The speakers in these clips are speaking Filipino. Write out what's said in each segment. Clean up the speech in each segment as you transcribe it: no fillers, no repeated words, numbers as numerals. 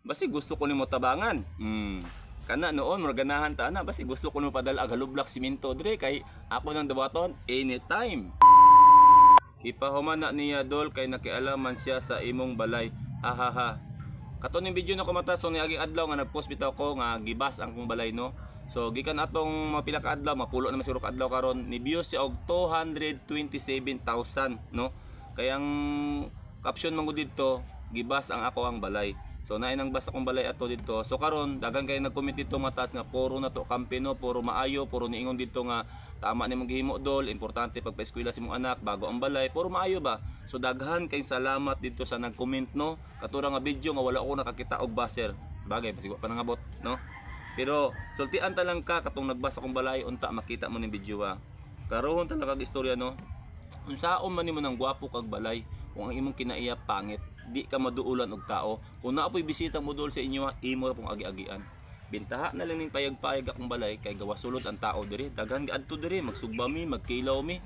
basi gusto ko nimo tabangan. Kana noon morganahan ta na basi gusto ko nimo padal ag halublak simento dire kay ako nang dawaton anytime. Ipahuman na niya dol kay nakialaman siya sa imong balay. Hahaha. Kato ning video na kumata so niaging adlaw nga nagpost bitaw ko nga gibas ang kong balay no. So gikan atong mga pila ka adlaw mapulo na siguro ka adlaw karon ni views siya og 227,000 no. Kayang caption man gud didto gibas ang ako ang balay. So naay nang basa kong balay ato didto. So karon daghan kay nag-comment dito matas nga puro na to kampino, puro maayo, puro niingon didto nga tama nimong gihimo dol, importante pagpa-eskwela si mong anak bago ang balay, puro maayo ba. So daghan kay salamat dito sa nag-comment no. Katura nga video nga wala ko nakakita og baser. Bagay pasigo pa nangabot no. Pero sultian ta lang ka katong nagbasa kong balay unta makita mo ning video ha. Karon talaga kag istorya no. Unsaon man nimo nang gwapo kag balay kung ang imong kinaiya pangit, di ka maduulan og tao. Kung naapoy bisita mo dol sa inyo, imo ra pong agi-agian. Bintaha na lang ning payag-payag akong balay kay gawa sulod ang tao diri. Daghan gaadto diri, magsugba mi, magkilaw mi.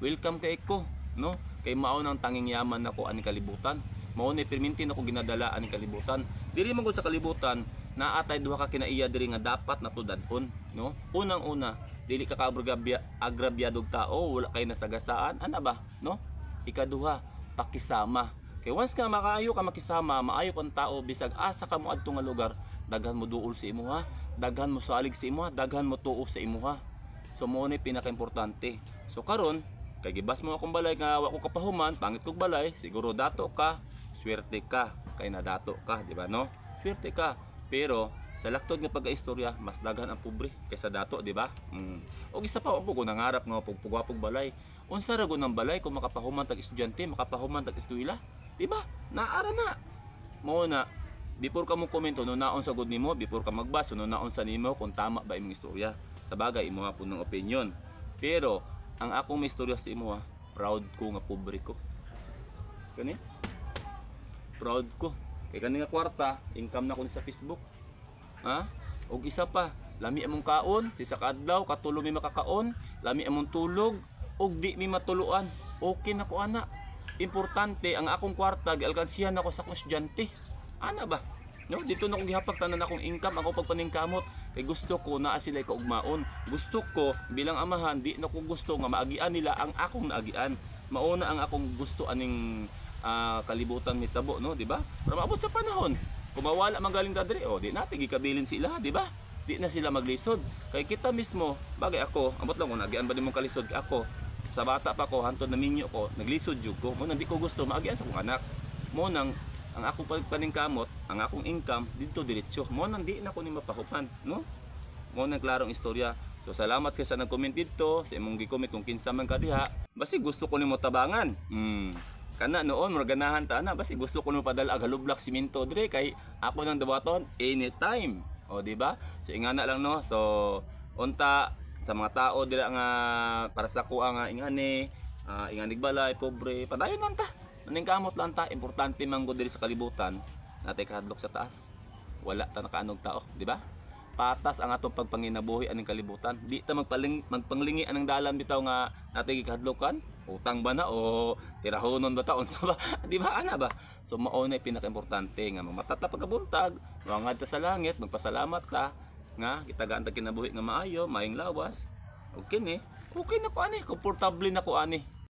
Welcome kay ko, no? Kay mao nang tanging yaman nako ani kalibutan. Mao ni permintin ako ginadala ani kalibutan. Diri man gud sa kalibutan, naatay duha ka kinaiya diri nga dapat natudadon, no? Unang-una, dili ka agrabyadog tao, wala kay nasagasaan, ana ba, no? Ikaduha, pakisama. Kay once ka makaayo ka makisama, maayo kang tao bisag asa ka mo adto nga lugar, daghan mo duol sa imuha, daghan mo salig sa imuha, daghan mo tuo sa imuha. So mo ni pinakaimportante. So karon, kay gibas mo akong balay nga wa ko kapahuman, pangit kog balay, siguro dato ka, swerte ka, kay nadato ka, di ba no? Swerte ka. Pero sa laktod nga pagkaistorya, mas daghan ang pobre kaysa dato, di ba? O isa pa ako ko nangarap nga pugwapog balay. Unsa ra gud ng balay kung makapahuman tag estudyante, makapahuman tag eskwela, di ba? Naara na. Mao na before ka mo komento no naon sa gud nimo, before ka magbasa no naon sa nimo kung tama ba imong istorya. Sa bagay imo po ng opinion. Pero ang akong may istorya sa imo, proud ko nga pobre ko. Kani? Proud ko. Kay kani nga kwarta, income na ko sa Facebook. Ha? Og isa pa, lami among kaon, sisa ka adlaw katulo mi makakaon, lami among tulog, og di mi matuluan. Okay na ko ana. Importante ang akong kwarta gialkansihan ako sa estudyante. Ana ba? No, dito na ko gihapag tanan akong income, ako pagpaningkamot. Kay gusto ko naa sila kaugmaon. Gusto ko bilang amahan di na ko gusto nga maagian nila ang akong naagian. Mauna ang akong gusto aning kalibutan mitabo, no, di ba? Para maabot sa panahon. Kung mawala magaling dadre, di na gikabilin sila, di ba? Di na sila maglisod. Kay kita mismo, bagay ako, ambot lang kung nagian ba nimong kalisod ako. Sa bata pa ko, hantod na minyo ko, naglisod jud ko. Mo nang di ko gusto maagian sa akong anak. Mo nang ang akong paningkamot, ang akong income dito diretso. Mo nang di na ko ni mapahupan, no? Mo nang klarong istorya. So salamat kay sa nag-comment dito, sa imong gi-comment kung kinsa man ka diha. Basi gusto ko nimo tabangan. Kana noon morganahan ta na basi gusto ko nimo padal ag halublak simento dire kay ako nang dawaton anytime. O di ba? So ingana lang no. So unta sa mga tao dira nga para sa kuha nga ingani, inganig balay pobre, padayon lang ta. Maning kamot lang ta, importante man gud diri sa kalibutan. Natay kahadlok sa taas. Wala ta nakaanog tao, di ba? Patas ang atong pagpanginabuhi aning kalibutan. Di ta magpanglingi anang dalan bitaw nga natay gikahadlokan. Utang ba na o tirahonon ba ta unsa ba? Di ba ana ba? So mao na pinakaimportante nga mamatata pagkabuntag, mangad ta sa langit, magpasalamat ta nga kitagaan ta kinabuhi nga maayo, maayong lawas. Okay ni. Okay na ko ani, komportable na ko ani.